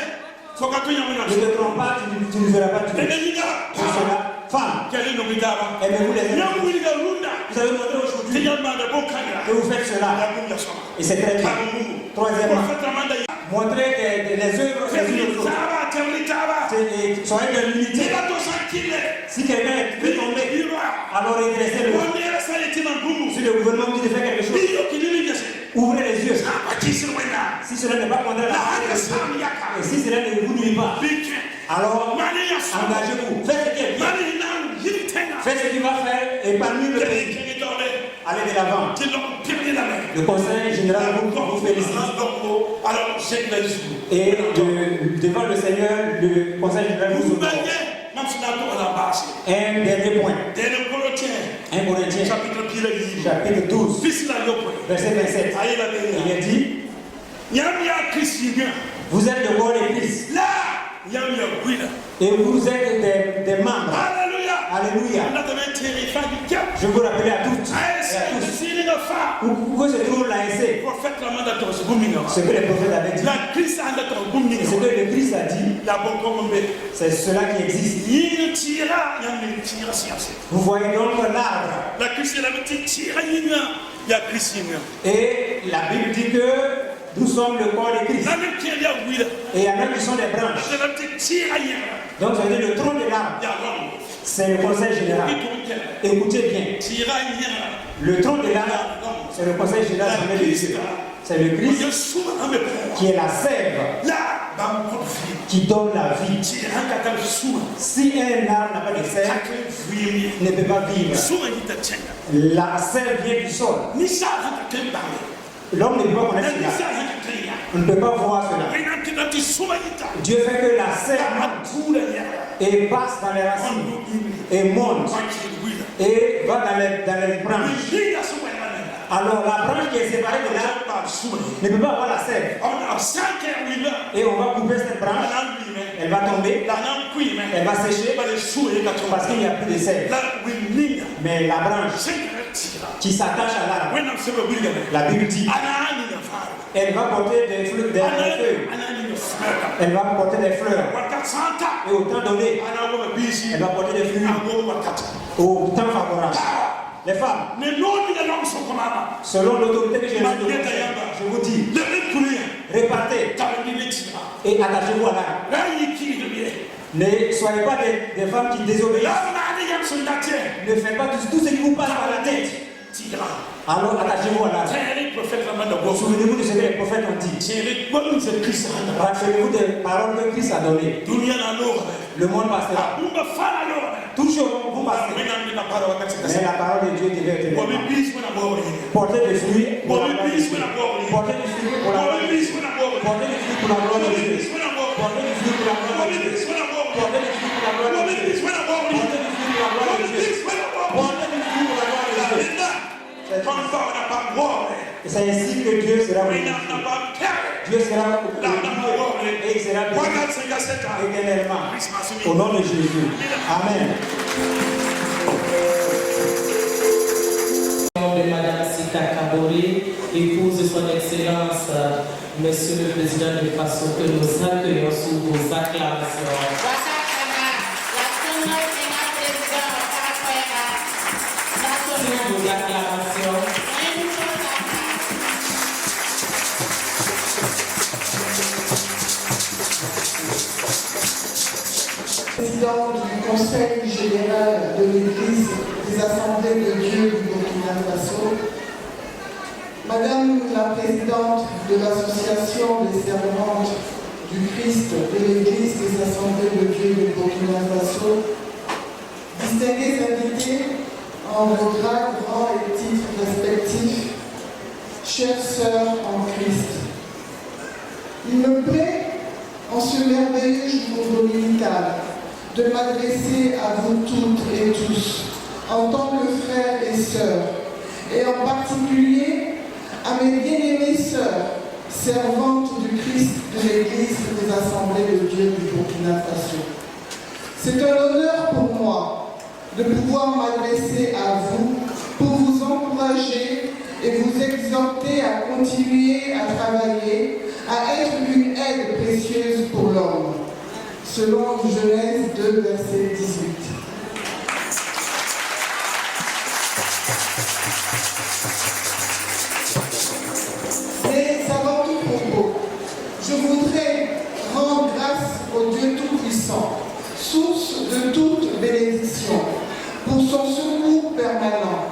Ne te trompe pas, tu ne verras pas Dieu. C'est cela. Femme, aimez-vous les hommes? Vous avez montré aujourd'hui que vous faites cela. Et c'est très bien. Troisièmement, montrez les œuvres des unes aux autres. Soyez de l'unité. Si quelqu'un peut tomber, alors redressez-le. Si le gouvernement dit de faire quelque chose, ouvrez les yeux. Si cela n'est pas contre la vérité, et si cela ne vous nuit pas, alors engagez-vous. Faites ce qui est bien. Faites ce qui va faire et parmi le pays. Allez de l'avant. Le conseil général vous félicite. Et devant le Seigneur, le conseil général vous honore. Un dernier point. 1 Corinthiens, chapitre 12, verset 27. Il est dit, vous êtes le corps de Christ. Et vous êtes des membres. Alléluia. Je vous rappelle à toutes et à tous Où se trouve l'ASC? Ce que le prophète avait dit. Et ce que le Christ a dit, c'est cela qui existe. Vous voyez donc l'arbre. Et la Bible dit que nous sommes le corps de Christ. Et il y en a qui sont des branches. Donc ça veut dire le tronc de l'arbre. C'est le conseil général. Écoutez bien. Le tronc de l'arbre, c'est le conseil général. C'est le Christ qui est la sève qui donne la vie. Si un arbre n'a pas de sève, il ne peut pas vivre. La sève vient du sol. L'homme ne peut pas connaître cela. On ne peut pas voir cela. Dieu fait que la sève monte et passe dans les racines et monte et va dans les branches. Alors la branche qui est séparée de l'arbre ne peut pas avoir la sève. Et on va couper cette branche. Elle va tomber. Elle va sécher parce qu'il n'y a plus de sève. Mais la branche qui s'attache à l'arbre, la Bible dit, elle va porter des feuilles. Elle va porter des fleurs. Et au temps donné, elle va porter des fruits au temps favorable. Les femmes, selon l'autorité que j'ai donnée, je vous dis, répartez et attachez-vous à l'arbre. Ne soyez pas des femmes qui désobéissent. Ne faites pas tout ce qui vous passe par la tête. Alors attachez-vous à l'arbre. Souvenez-vous de ce que les prophètes ont dit. Rappelez-vous des paroles que Christ a données. Le monde passera. Toujours vous passez. Mais la parole de Dieu devait être porter des fruits pour la gloire de Dieu. Porter des fruits pour la gloire de Dieu. Porter des fruits pour la gloire de Dieu. Porter des fruits pour la gloire de Dieu. Porter des fruits pour la gloire de Dieu. Porter des fruits pour la gloire de Dieu. Porter des fruits pour la gloire de Dieu. Et c'est ainsi que Dieu sera glorifié. Dieu sera glorifié et il sera glorifié éternellement. Au nom de Jésus. Amen. De Madame Sita Kabori, épouse de son Excellence, Monsieur le Président de FASO, que nous accueillons sous vos acclamations. Sous vos acclamations. Président du Conseil général de l'Église des Assemblées de Dieu du Burkina Faso, Madame la Présidente de l'Association des servantes du Christ de l'Église des Assemblées de Dieu du Burkina Faso, distingués invités en vos grades, rangs et titres respectifs, chères sœurs en Christ, il me plaît, en ce merveilleux jour dominical, de m'adresser à vous toutes et tous, en tant que frères et sœurs, et en particulier à mes bien-aimées sœurs, servantes du Christ de l'Église des Assemblées de Dieu du Burkina Faso. C'est un honneur pour moi de pouvoir m'adresser à vous pour vous encourager et vous exhorter à continuer à travailler, à être une aide précieuse pour l'homme. Selon Genèse 2, verset 18. Mais avant tout propos, je voudrais rendre grâce au Dieu Tout-Puissant, source de toute bénédiction, pour son secours permanent,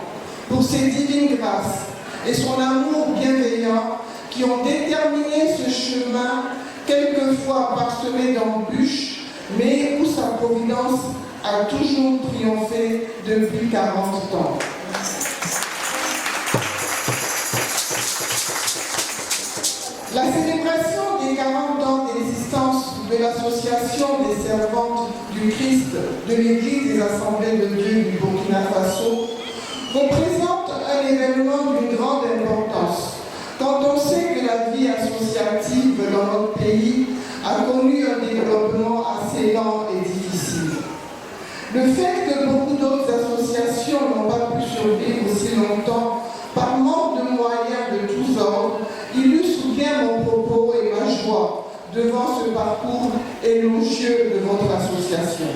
pour ses divines grâces et son amour bienveillant qui ont déterminé ce chemin quelquefois parsemé d'embûches, mais où sa providence a toujours triomphé depuis 40 ans. La célébration des 40 ans d'existence de l'Association des servantes du Christ de l'Église des Assemblées de Dieu du Burkina Faso représente un événement d'une grande importance, quand on sait que la vie associative dans notre pays a connu un développement assez lent et difficile. Le fait que beaucoup d'autres associations n'ont pas pu survivre aussi longtemps par manque tellement ce parcours élogieux de votre association.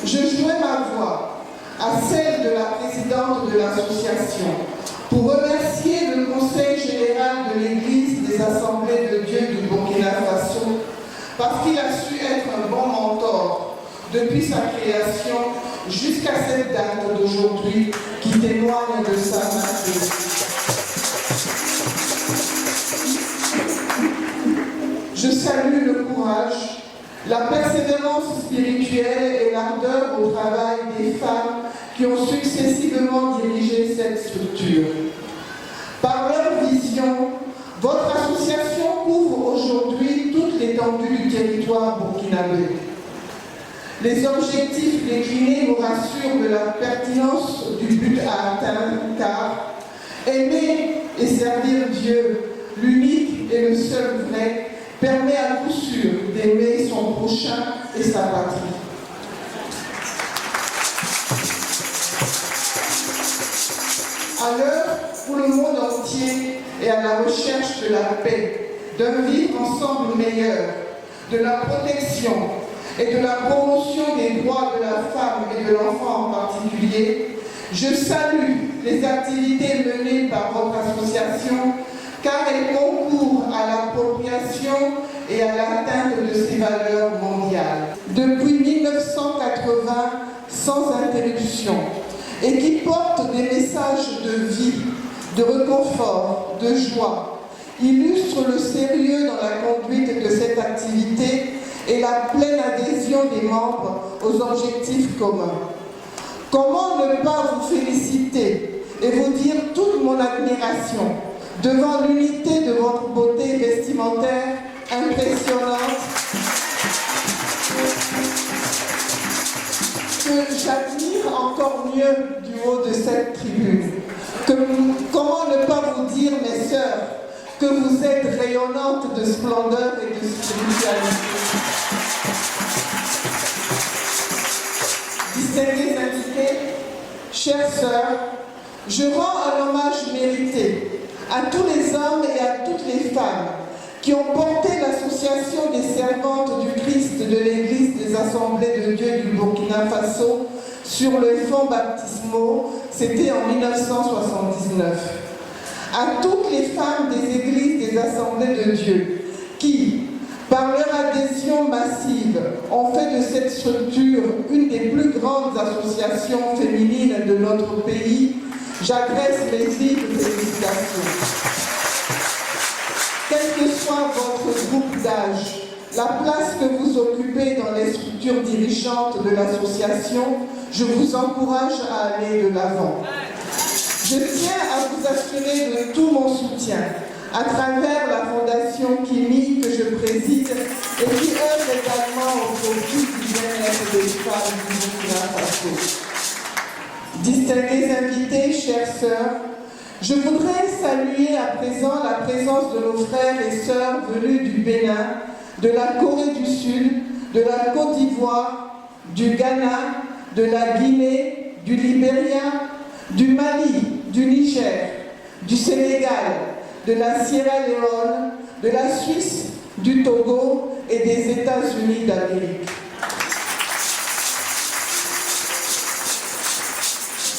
Je joins ma voix à celle de la présidente de l'association pour remercier le Conseil général de l'Église des Assemblées de Dieu du Burkina Faso parce qu'il a su être un bon mentor depuis sa création jusqu'à cette date d'aujourd'hui qui témoigne de sa maturité. Je salue le courage, la persévérance spirituelle et l'ardeur au travail des femmes qui ont successivement dirigé cette structure. Par leur vision, votre association couvre aujourd'hui toute l'étendue du territoire burkinabé. Les objectifs déclinés nous rassurent de la pertinence du but à atteindre, car aimer et servir Dieu, l'unique et le seul vrai, permet à coup sûr d'aimer son prochain et sa patrie. À l'heure où le monde entier est à la recherche de la paix, d'un vivre ensemble meilleur, de la protection et de la promotion des droits de la femme et de l'enfant en particulier, je salue les activités menées par votre association car elles concourent à l'appropriation et à l'atteinte de ces valeurs mondiales. Depuis 1980, sans interruption, et qui portent des messages de vie, de réconfort, de joie, illustrent le sérieux dans la conduite de cette activité et la pleine adhésion des membres aux objectifs communs. Comment ne pas vous féliciter et vous dire toute mon admiration devant l'unité de votre beauté vestimentaire impressionnante que j'admire encore mieux du haut de cette tribune. Comment ne pas vous dire, mes sœurs, que vous êtes rayonnantes de splendeur et de spiritualité. Distingués invités, chères sœurs, je rends un hommage mérité à tous les hommes et à toutes les femmes qui ont porté l'association des servantes du Christ de l'Église des Assemblées de Dieu du Burkina Faso sur les fonds baptismaux, c'était en 1979. À toutes les femmes des églises des Assemblées de Dieu qui, par leur adhésion massive, ont fait de cette structure une des plus grandes associations féminines de notre pays, j'adresse mes vives félicitations. Quel que soit votre groupe d'âge, la place que vous occupez dans les structures dirigeantes de l'association, je vous encourage à aller de l'avant. Je tiens à vous assurer de tout mon soutien à travers la fondation Kimi que je préside et qui œuvre également au profit du bien-être des femmes du Burkina Faso. Distingués invités, chères sœurs, je voudrais saluer à présent la présence de nos frères et sœurs venus du Bénin, de la Corée du Sud, de la Côte d'Ivoire, du Ghana, de la Guinée, du Libéria, du Mali, du Niger, du Sénégal, de la Sierra Leone, de la Suisse, du Togo et des États-Unis d'Amérique.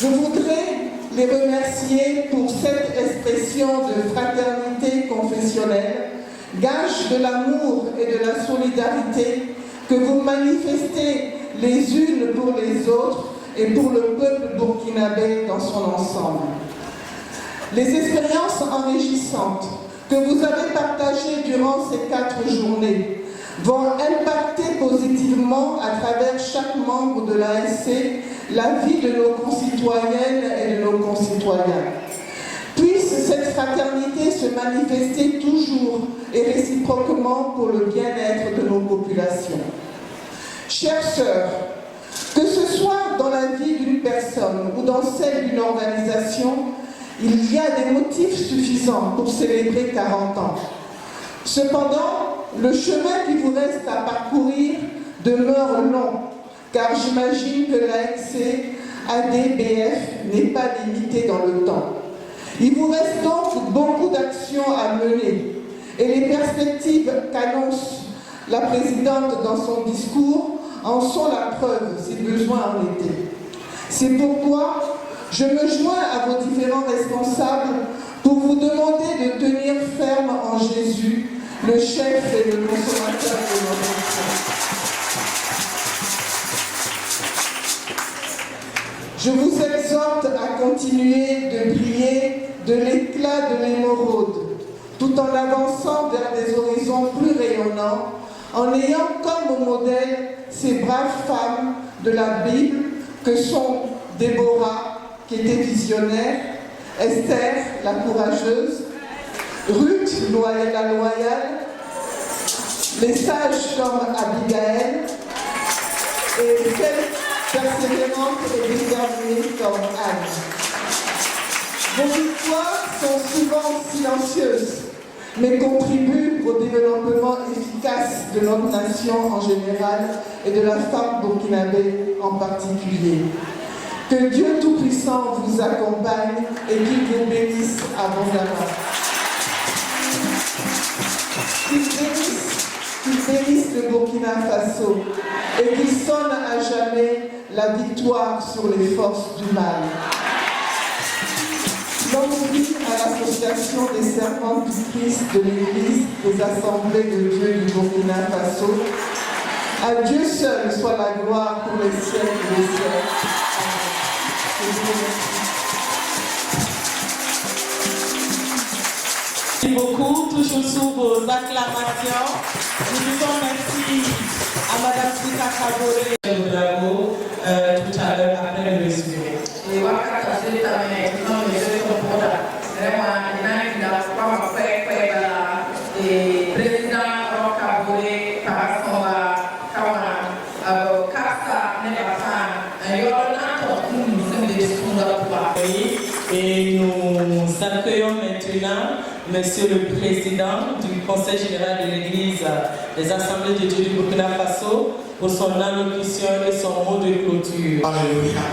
Je voudrais les remercier pour cette expression de fraternité confessionnelle, gage de l'amour et de la solidarité que vous manifestez les unes pour les autres et pour le peuple burkinabé dans son ensemble. Les expériences enrichissantes que vous avez partagées durant ces 4 journées vont impacter positivement à travers chaque membre de l'ASC la vie de nos concitoyennes et de nos concitoyens. Puisse cette fraternité se manifester toujours et réciproquement pour le bien-être de nos populations. Chères sœurs, que ce soit dans la vie d'une personne ou dans celle d'une organisation, il y a des motifs suffisants pour célébrer 40 ans. Cependant, le chemin qui vous reste à parcourir demeure long, car j'imagine que l'ASC ADBF n'est pas limité dans le temps. Il vous reste donc beaucoup d'actions à mener et les perspectives qu'annonce la présidente dans son discours en sont la preuve, si besoin en était. C'est pourquoi je me joins à vos différents responsables pour vous demander de tenir ferme en Jésus, le chef et le consommateur de notre vie. Je vous exhorte à continuer de briller de l'éclat de l'émeraude, tout en avançant vers des horizons plus rayonnants, en ayant comme modèle ces braves femmes de la Bible que sont Déborah, qui était visionnaire, Esther, la courageuse, Ruth, la loyale, les sages comme Abigail, et celles persévérantes et déterminées comme Anne. Vos victoires sont souvent silencieuses, mais contribuent au développement efficace de notre nation en général et de la femme burkinabé en particulier. Que Dieu Tout-Puissant vous accompagne et qu'il vous bénisse abondamment. Qu'il bénisse le Burkina Faso et qu'il sonne à jamais la victoire sur les forces du mal. Longue vie à l'association des servantes du Christ de l'Église des Assemblées de Dieu du Burkina Faso. À Dieu seul soit la gloire pour les siècles des siècles. Merci beaucoup, toujours sous vos acclamations. Nous disons merci à Mme Sika Kabore Bravo tout à l'heure après le résumé. Et nous accueillons maintenant Monsieur le Président du Conseil général de l'Église des Assemblées de Dieu du Burkina Faso pour son allocution et son mot de clôture. Alléluia.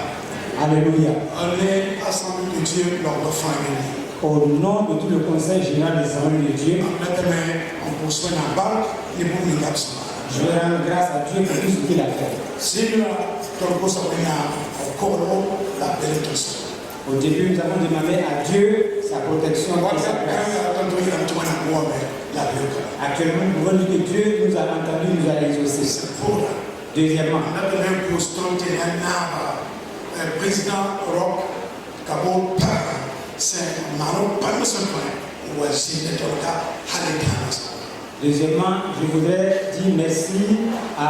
Alléluia. On est Assemblée de Dieu lors de famille. Au nom de tout le Conseil général des Assemblées de Dieu, on poursuit la barque et pour les garçons. Je rends grâce à Dieu pour tout ce qu'il a fait. C'est là que nous avons la bénédiction. Au début, nous avons demandé à Dieu sa protection et sa grâce. Actuellement, nous pouvons dire que Dieu nous a entendu, nous a exaucé. Deuxièmement, président Roch Kabore c'est Maroc pas le seul point. Deuxièmement, je voudrais dire merci à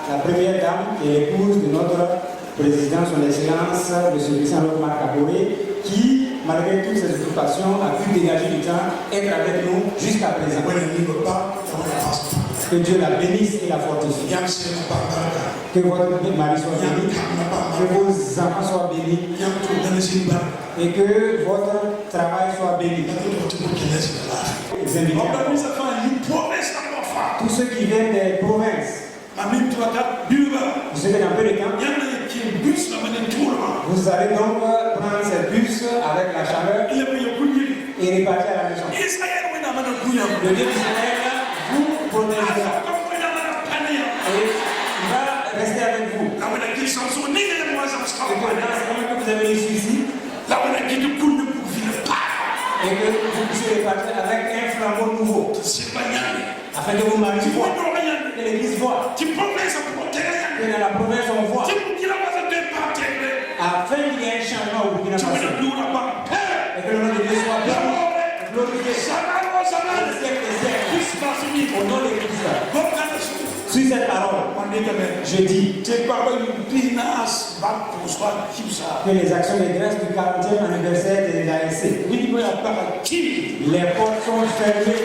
la première dame et l'épouse de notre président, son excellence, M. Christian Marc Kabore, qui, malgré toutes ses occupations, a pu dégager du temps, être avec nous jusqu'à présent. Que Dieu la bénisse et la fortifie. Que votre mari soit béni, que vos enfants soient bénis, et que votre travail soit béni. Tous ceux qui viennent des provinces, vous savez dans peu de temps, vous allez donc prendre ces bus avec la chaleur et repartir à la maison. Le Dieu d'Israël vous protégera et il va rester avec vous. Et que vous avez réussi ici, et que vous puissiez repartir avec un flambeau nouveau, afin que vous mariez, que l'église voit, que dans la province on voit, afin qu'il y ait un changement au Burkina Faso, et que le nom de Dieu soit béni, glorifié, au nom de Christ. Sur cette parole, je dis que les actions de grâce du 40e anniversaire des ASC, les portes sont fermées.